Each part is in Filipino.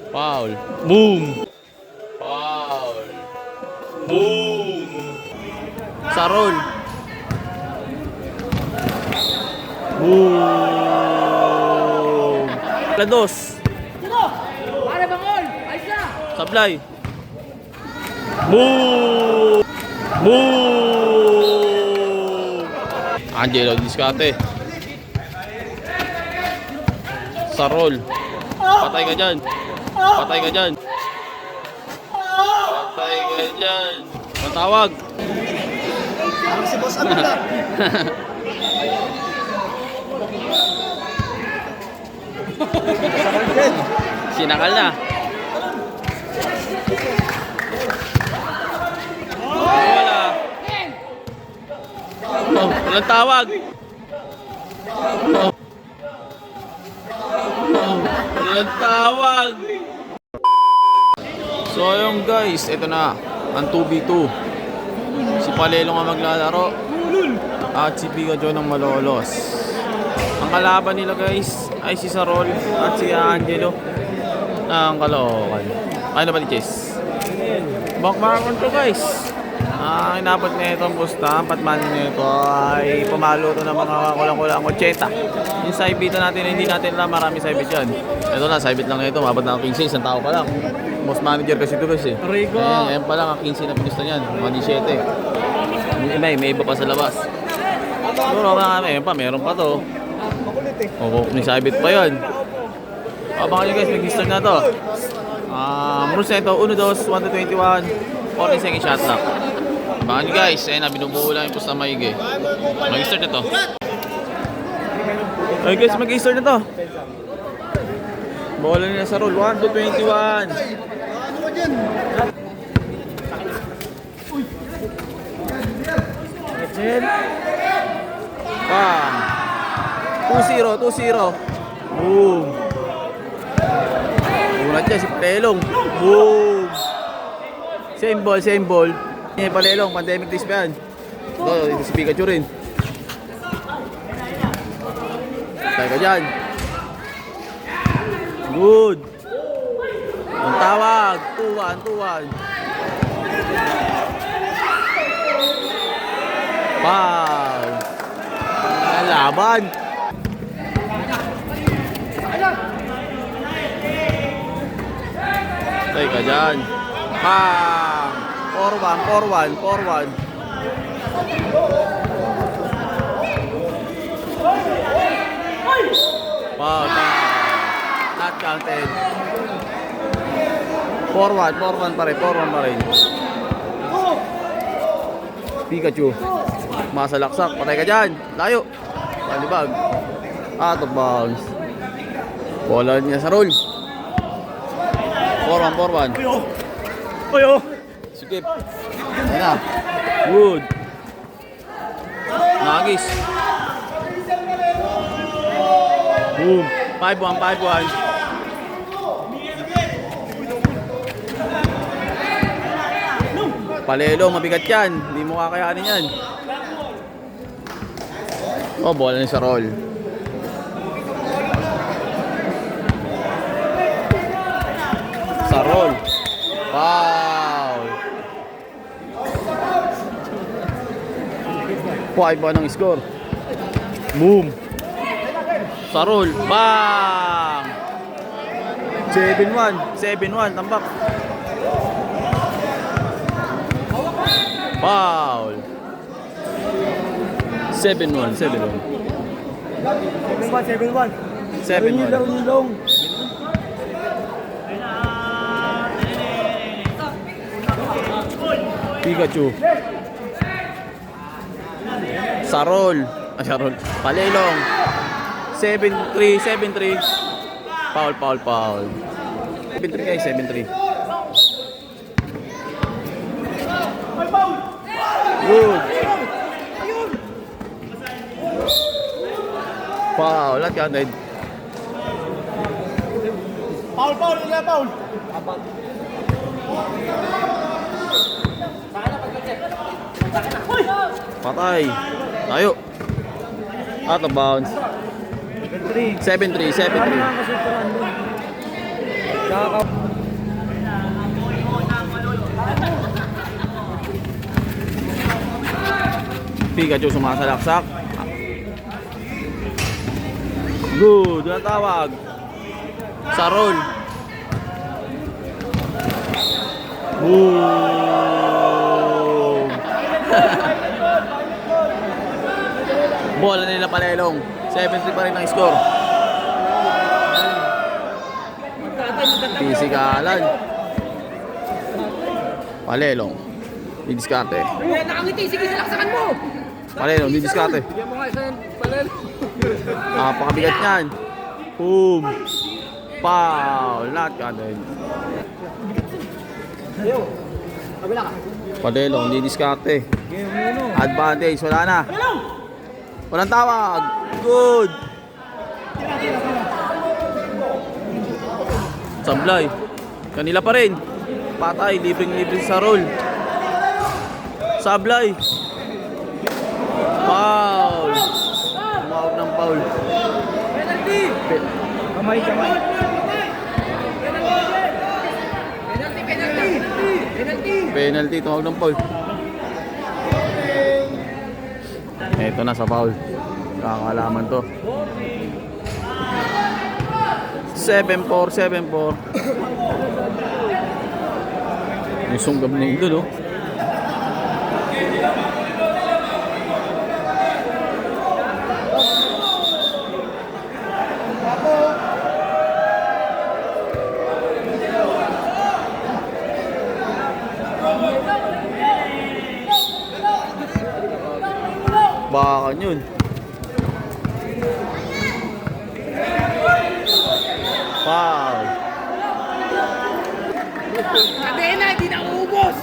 Foul. Boom. Foul. Boom. Sarol. Boom. Lados. Para bangol! Ayos na! Sablay. Boom. Boom. Angelo Discate. Sarol. Patay ka dyan. Patay ka dyan. Patay ka dyan. Matawag. Ang si Boss Abdullah. Sinakal na. Wala. Oh, walang tawag. Oh. Walang tawag. So ayun guys, ito na ang 2v2. Si Palelo nga maglalaro at si Pikachu ng Malolos. Ang kalaban nila guys ay si Sarol at si Angelo ng Caloocan. Ano ba ni Chase? Bakbakan to guys. Ang inabot na itong busta, patman nito ay pumalo to ng mga kulang-kulang 80. Yung side beat natin, hindi natin alam, marami side beat yan. Ito na, side beat lang ito, mabot na ang 15, isang tao pa lang. Most manager kasi ito guys eh. Rico! Ayan pa lang ang 15 na pinusta niyan, mga 17. May iba pa sa labas. Siguro meron pa to. O, may side beat pa yun. Abangan nyo guys, mag-start na to. Rules na ito, 1, 2, 1 to 21, 40 second shot clock. Abangan nyo guys, ayun na, binubuo lang yung pusta maigi. Mag-start na to. Okay guys, mag-start na to. Bola nila sa roll, 1 to 21. Bam! 2-0, 2-0. Boom! Unat dyan si Palelong. Boom! Same ball, same ball. Yan Palelong, pandemic days pa yan. Ito si Pikachu rin. Tayo ka dyan. Good! Ang tawag, 2-1, 2-1. Foul! Laban! Tayo ka dyan. Bang! 4-1, 4-1, 4-1. Foul! Not counted. 4-1 pa rin, 4-1 pa rin. Pikachu. Masalaksak, patay ka dyan. Layo. Palibag. Out of bounds. Bola niya sa roll. 4-1. Oyo! Sikip. Ayan na. Good. Nagis. Boom. 5-1. Palelo, mabigat yan. Hindi mo kakayanin yan. Oh, bola niya sa roll. Sa roll. Foul. 5-1 ang score. Boom. Sa roll. Bang! 7-1. Tambak. Foul. 7-1. 7-1. Nilong. Pikachu. Sarol. Sarol. Palelong. 7-3. Foul. 7-3 guys, 7-3. Good. Foul, not counted. Foul. Patay. Tayo. Out of bounds. 7-3. Nakaka Pikachu sumasalaksak. Good, yun ang tawag. Sa roll. Boom! Bola nila Palelong. 7-3 pa rin ang score. Pisikalan. Palelong. Didiskarte. Ayan, nakangiti. Sige, salaksakan mo. Palelong, didiskarte. Bigyan mo nga isa yan, Palel. Napakabigat niyan. Boom! Foul! Not counted. Kabila ka. Palelong, didiskarte. Advantage, wala na. Walang tawag. Good! Sablay. Kanila pa rin. Patay, libreng-libre sa roll. Sablay. Foul. Tumawag ng foul. Penalty! Kamay. Penalty! Penalty, tumawag ng foul. Eto na sa foul. Kakalaman to. 7-4, 7-4. Yung sunggab na yun doon, oh. Baka yun. Foul. Kadena, hindi na uubos!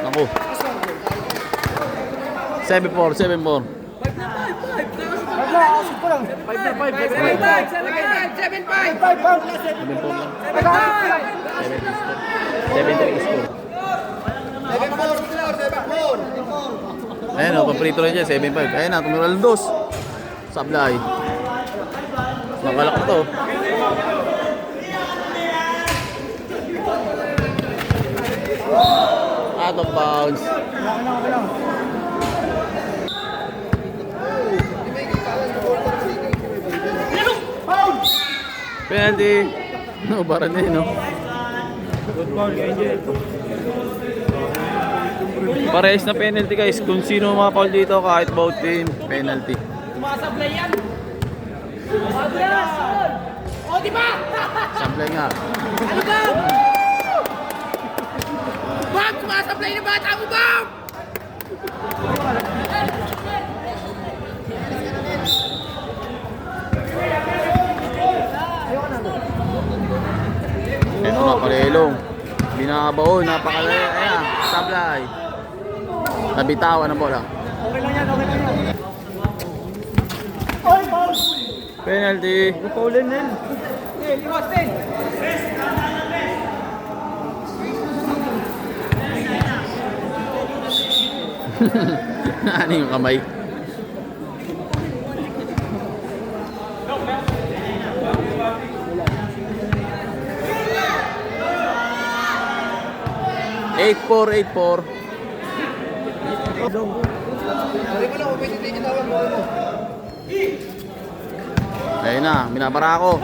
Naku. 7-4, 7-4. 7-3 score. Ayan o, paprito rin dyan, 7-5. Ayan na, tumira lang dos. Sablay. Nakalak na to. Out of bounds. Penalty. No, bara na yun, no? Parehas na penalty, guys. Kung sino makapaul dito, kahit both team, penalty. Sumasablay yan! Sumasablay! O, di ba? Sablay nga. Ano ba? Bam! Sumasablay na bata mo, Bam! Ito na, Palelong. Binabaon, napakalaya. Ayan, sablay. Nabitawan ang bola. Okay lang yan. Penalty. Paulin na yan. Liwas din! Ano yung kamay? Eight four. Ayun na, minabara ako.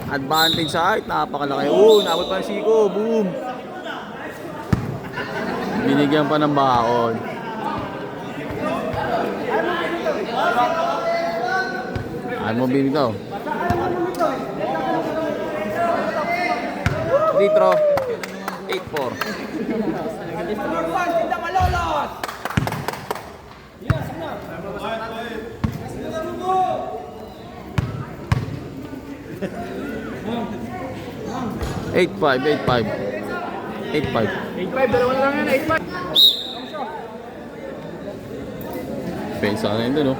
Advantage sa height, napakalaki. Nabot pa ng siko, boom. Binigyan pa ng baon. Ayaw mo bibitaw. Free throw. 8-4. Tinda Malolos! 8-5. 8-5, dalawa na lang yan, 8-5. Pensa na yun dun, oh.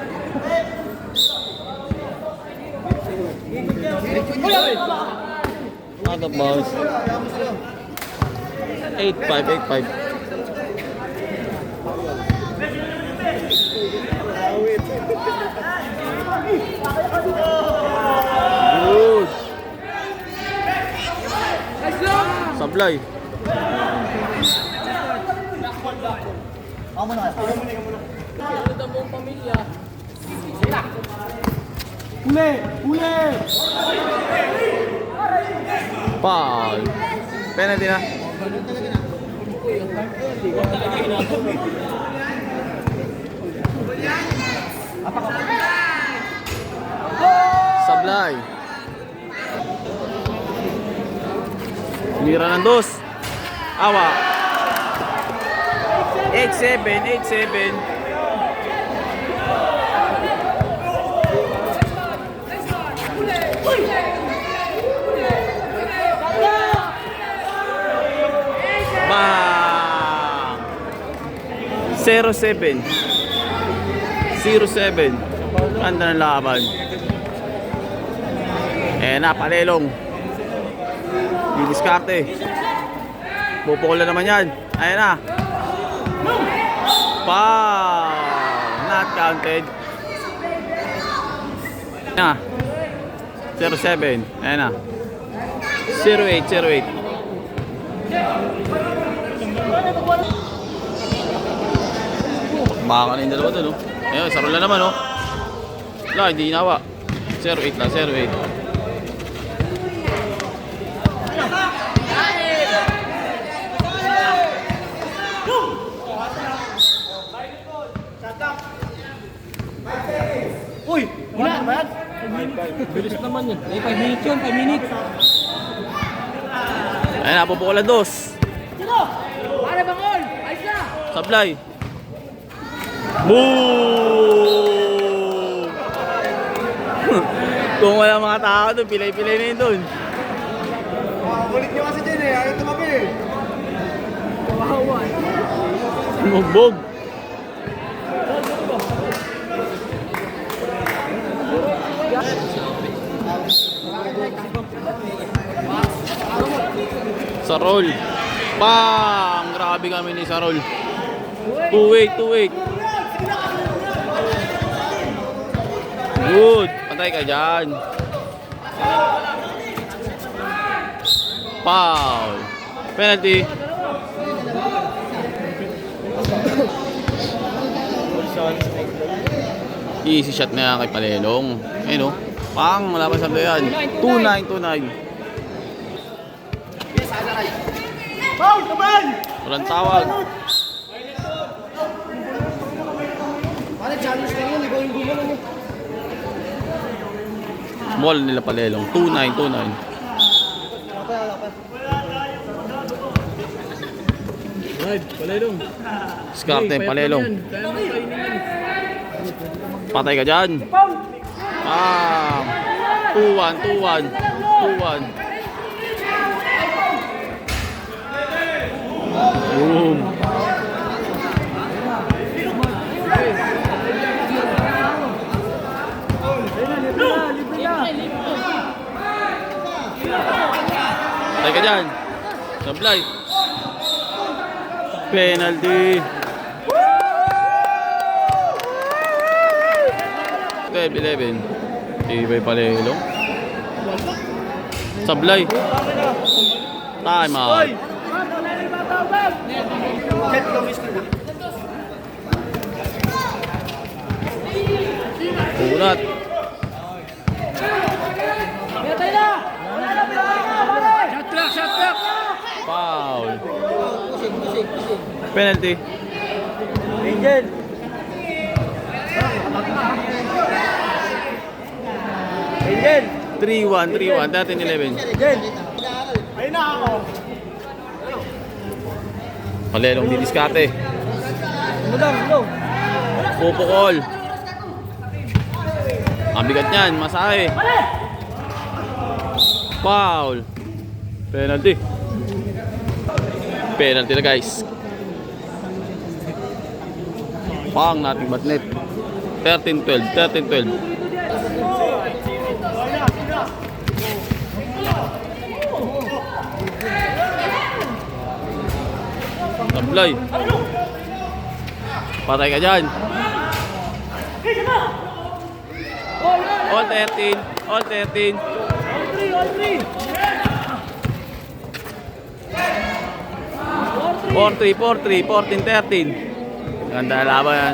Out of bounds. 8-5. Good. Let's go! Sablay. Uli! Uli! Foul. Penalty na. Sablay. Mira ng dos. Awa. 8-7, 8-7. Bang! 0-7. 0-7. Ganda ng laban. Na, Palelong. Didiskarte. Pupukol na naman yan. Ayan na. Foul. Not counted. Na. 0-7. Ayan na. 0-8, 0-8. Baka na yung dalawa doon, oh. Ayun, saro na naman, oh. Wala, hindi inawa. 0-8 lang, 0-8. Uy! Wala ba yan? Bilis naman yun. 5 minutes yun, 5 minutes. Ayun na, pupukulan dos. Para bangol! Ayos na! Sablay. Boom! Kung wala mga tao doon, pilay-pilay na yun doon. Kulit nyo kasi dyan eh. Ayaw tumabi eh. Mugbog. Sarol. Bang! Grabe kami ni Sarol. 2-8, 2-8. Good. Patay ka dyan. Foul. Penalty. Easy shot na yan kay Palelong. Ayun, oh. Pang, wala pa sabi yan. 2-9, 2-9. Foul! Kaban! Walang tawag. Pare, challenge lang yun. Ikaw yung gumano mo. Ball nila Palelong. 2-9, 2-9. Right, Palelong. Skarte, Palelong. Patay ka dyan. Ah, 2-1, 2-1, 2-1. Boom. Patay ka dyan. Sablay. Penalty. 12-11. Tibay Palelong. Sablay. Time out. Ulat. Shot clock! Foul. Penalty. Angel! Angel! 3-1, 3-1, 13-11. Angel! Ayun na ako! Palelong didiskarte. Ano lang, ano? Pupukol. Ang bigat niyan, masahe. Foul. Penalty. Penalty na guys. Pang nating batnet. 13-12, 13-12. Sablay. Patay ka dyan. All 13. All 13. All three! 4-3, 4-3, 14-13. Ganda na laban.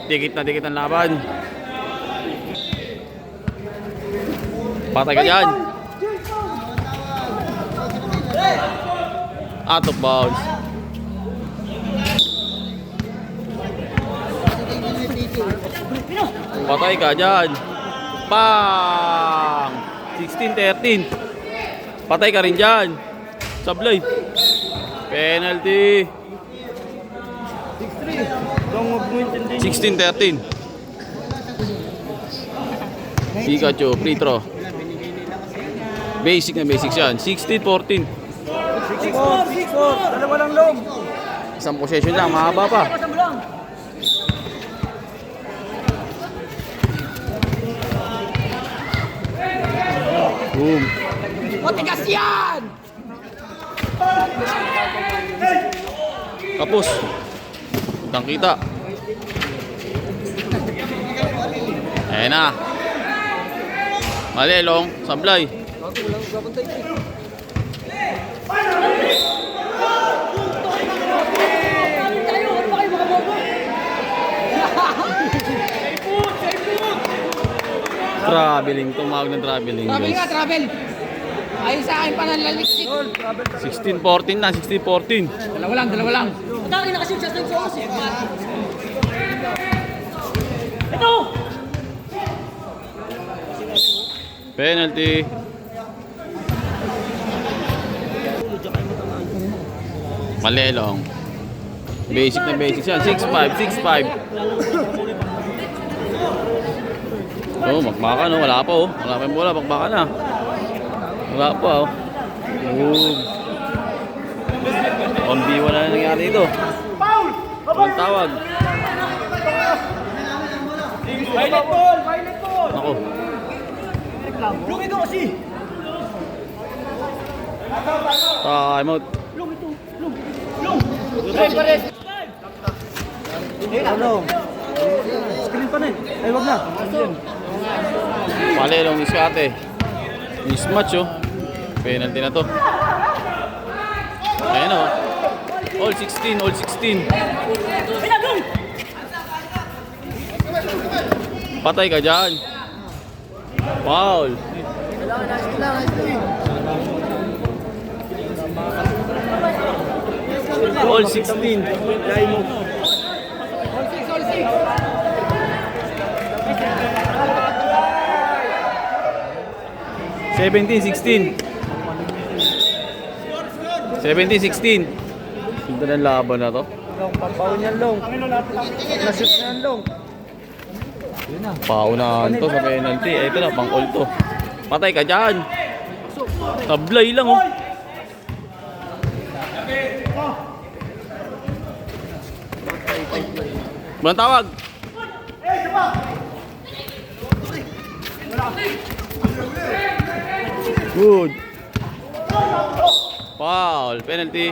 Dikit na dikit ang laban. Patay ka dyan. Out of bounds. Patay ka dyan. Bang! 16-13. Patay ka rin dyan. Sablay. Penalty. 16-13. Pikachu, free throw. Basic na basic yan. 16-14. 6-4. Dalawa lang long. Isang possession lang, mahaba pa. Boom. Matigas yan! Tapos. Utang kita. Ayan na. Malelong, sablay. Traveling, tumawag ng traveling. Travel nga, Guys. travel. Ayun sa akin pa nalaliksik. 16-14 na, 16-14. Dalawa lang, dalawa lang. Mataki na kasi siya sa oras eh. Ito! Penalty. Malelong. Basic na basic yan. 6-5, 6-5. Oh, makbaka no. Wala pa oh. Wala pa yung bola. Makbaka na. Wala pa oh. Boom. 1v1 na nangyari dito. Walang tawag. Violet ball. Violet ball. Ako. Long ito kasi. Time out. Pares. Long. Screen pa na eh. Ay, wag na. Palelong iskate. Mismatch oh. Penalty na to. Ayan oh. All 16, all 16. Patay ka dyan. Foul. All 16. All six. 17-16. 17-16. Ganda ng laban na to. Long, pagbaon yan long. Nashoot na yan long. Paunahan to sa penalty. Ito na, pang-all to. Patay ka dyan. Tablay lang oh. Walang tawag. Good. Foul. Penalty.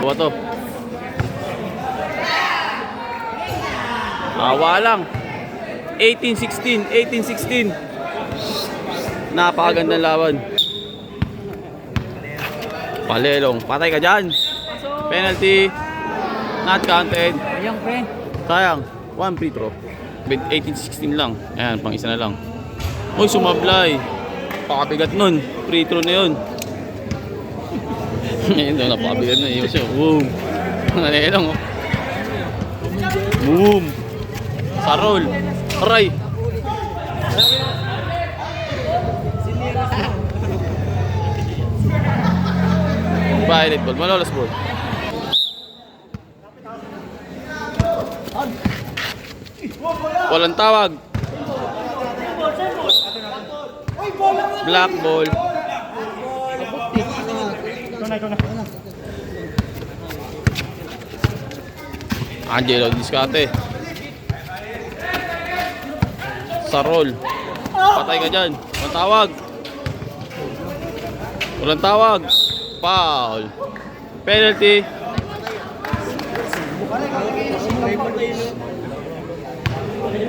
Bawa to. Awa lang. 18-16. 18-16. Napakagandang laban. Palelong. Patay ka dyan. Penalty. Not counted. Ayun, pre. Sayang. One free throw. 18-16 lang. Ayan, pang isa na lang. Uy, sumablay. Pakabigat nun. Free throw na yun. Ayun daw, napakabigat na. Iwas yun. Boom. Nalelong oh. Boom. Sarol. Aray. Violet ball. Malolos ball. Walang tawag. Black ball. Angelo Discate. Sarol. Patay ka dyan. Walang tawag. Walang tawag. Foul. Penalty.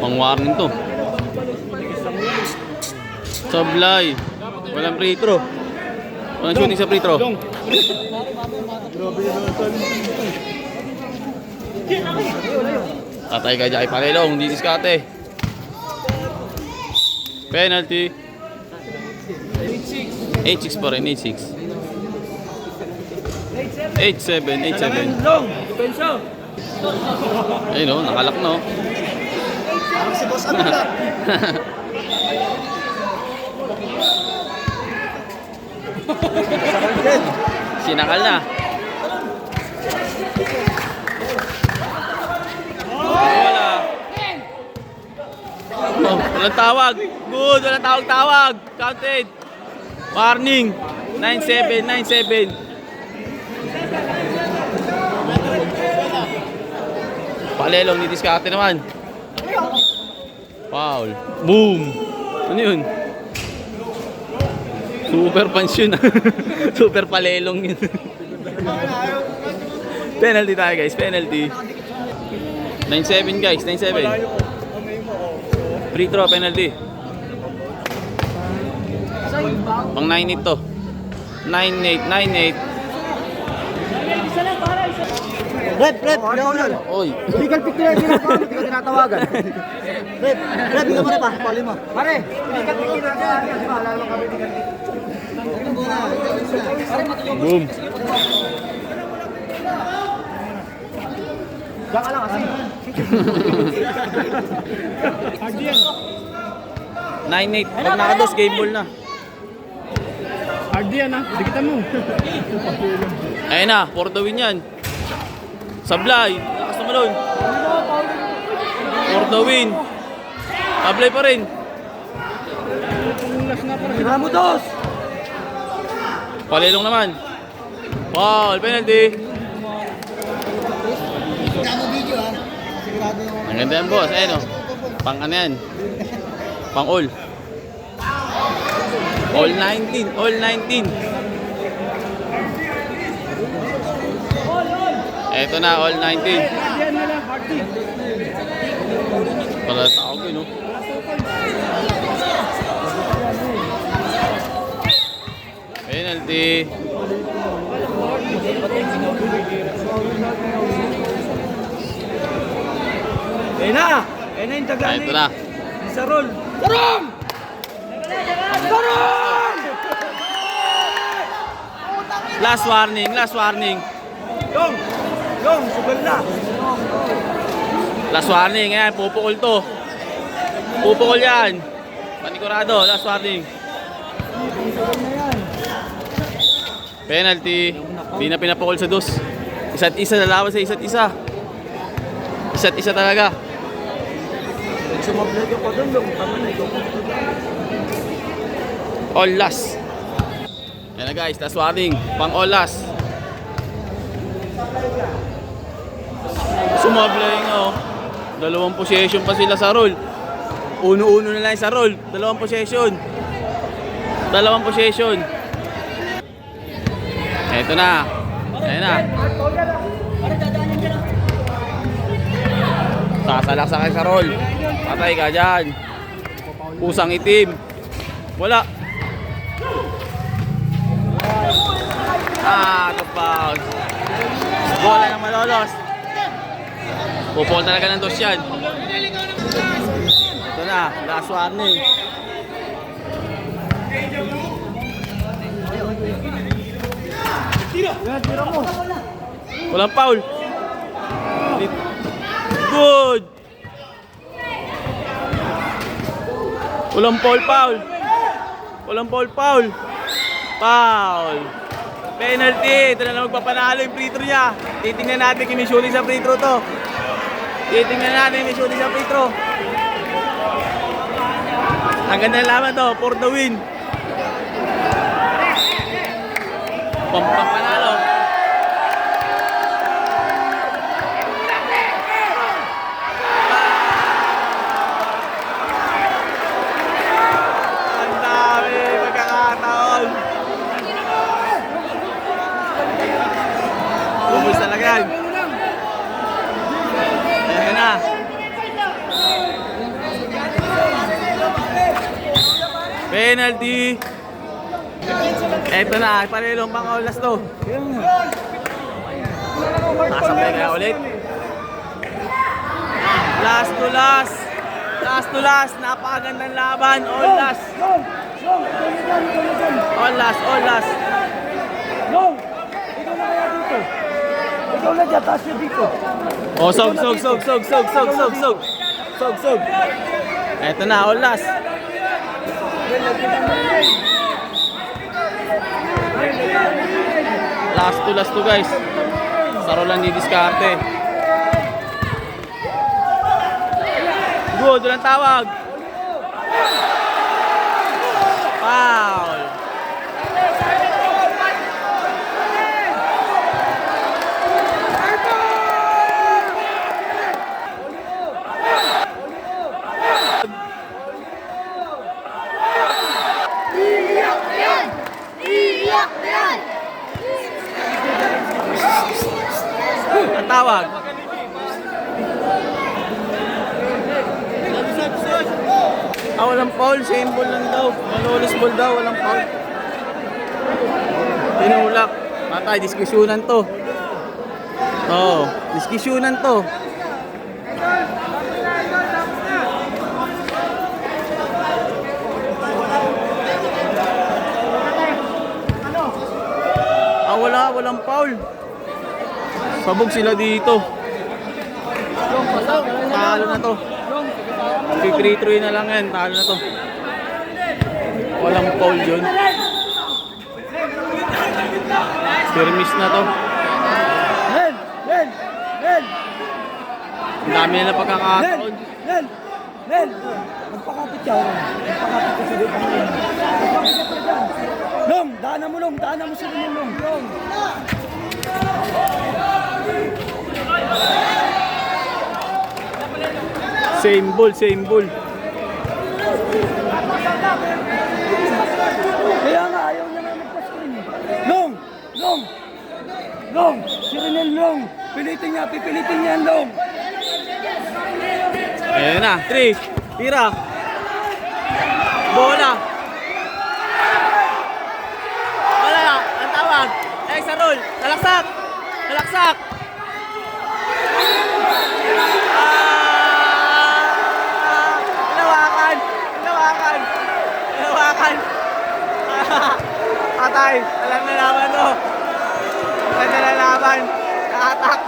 Pang warning to. Sablay. Walang free throw. Walang shooting sa free throw. Tatay ka dyan kay Palelong, hindi diskarte. Penalty. 8-6 pa rin, 8-6. 8-7, 8-7. Long, depensa. Ayun o, nakalak no. Si Boss Abel na. Sinakal na. Wala. Oh, walang tawag. Good, walang tawag-tawag. Counted. Warning. 9-7, 9-7. Palelong, didiskarte naman. Foul. Boom. Ano yun? Super punch yun. Super palelong yun. Penalty tayo guys, penalty. 9-7 guys, 9-7. Free throw, penalty. Pang 9-8 to. 9-8, 9-8. Red, yun. Oy. Legal pick nila yung ginagawa, hindi ko tinatawagan. Red, bigyan mo na pa, pali mo. Pare, legal pick ginagawa, di ba? Lalo kami legal pick. Boom. Diyan ka lang kasi. 9-8. Pag nakados, game ball na. Hard yan ha, dikitan mo. Ayun na, for the win yan. Sablay, lakas naman nun. For the win. Sablay pa rin. Ramudos! Palelong naman. Foul, penalty. Ang ganda yan boss, ayun o. Pang ano yan? Pang all. All 19, all 19. Eto na, all 19. Pala tao ko, no? Penalty. Ayun na yung taglan Eto na. Sarol! Sarol! Sarol! Last warning, last warning. Yung, sugal na. Last warning, ayan, pupukol to. Pupukol yan. Panikurado, last warning. Penalty. Hindi na pinapukol sa dos. Isa't isa, lalaban sa isa't isa. Isa't isa talaga. Sumablag ako doon, yung tama na ito. All last. Yan na guys, last warning. Pang all last. Sumablay nga oh. Dalawang possession pa sila sa roll. Uno-uno na lang sa roll. Dalawang possession. Dalawang possession. Eto na. Ayan na. Sasalaksak sa roll. Patay ka dyan. Pusang itim. Wala. Top foul. Bola ng Malolos. Pupol talaga ng dos yan. Ito na, last warning. Walang foul. Good. Walang foul. Walang foul. Foul. Penalty. Ito na lang magpapanalo yung free throw niya. Titingnan natin kung may shooting sa free throw to. Titingnan natin kung may shooting sa free throw. Ang ganda ng laban to. For the win. Pampapanalo. Ang dami magkakataon. Bumos talaga yan. Ayan na. Penalty. Eto na, palilong pang aulas to. Nakasabay kaya ulit. Last to last. Last to last. Napakagandang laban. All last. All last, all last. Long! Ikaw na kaya dito. Ikaw na dyan, taas niya dito. Oh, sog. Sog. Eto na, all last. Last to guys. Saro lang di diskarte. Good, walang tawag. Foul. Ang tawag. Walang foul, same ball lang daw. Malolos ball daw, walang foul. Tinulak. Patay, diskusyonan to. Oo, diskusyonan to. Walang foul. Sabog sila dito. Talo na to. 3-3 na lang yan. Talo na to. Walang foul yun. Skirmish na to. Len! Ang dami nila pagkakataon. Len! Magpakapit ka. Magpakapit ka sa dito. Magpakapit ka dyan. Long! Daanan mo sa rin Long. Same ball. Kaya nga, ayaw niya nga magpa-screen. Long! Si Renel Long! Pipilitin niya ang Long! Ayan na, 3. Tira. Bola. Wala na, ang tawag. Extra roll. Talaksak. Hinawakan. Patay. Alam na laban to. Ganda na laban. Nakatak.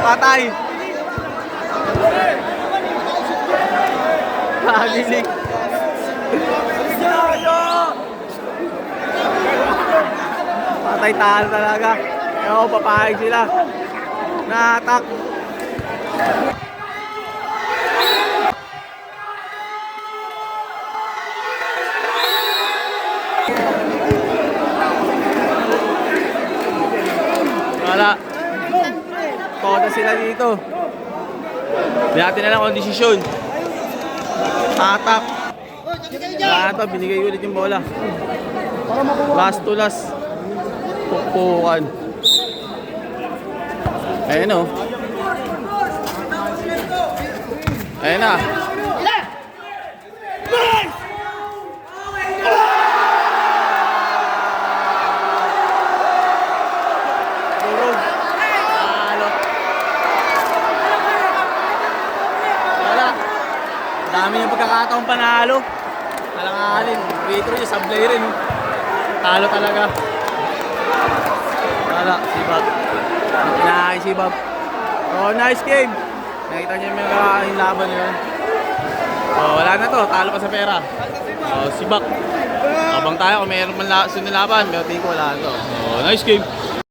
Patay. Nagilig. Patay, talo talaga. Ewan ko, papahig sila. Nakatak. Wala. Toda sila dito. Natin na lang kung desisyon. Tatak. Wala to, binigay ulit yung bola. Last to last. Pukpukan. Ayan o. Ayan na. Durog. Talo. Wala. Dami yung pagkakataong panalo. Alanganin. Retro yung sablay rin. Talo talaga. Wala. Sibab. Sibab. Oh, nice game. Nakita niyo yung laban yun. Oh, wala na to. Talo pa sa pera. Oh, sibak. Abang tayo kung mayroon man sinilaban. Pero tingin ko wala na to. Oh, nice game.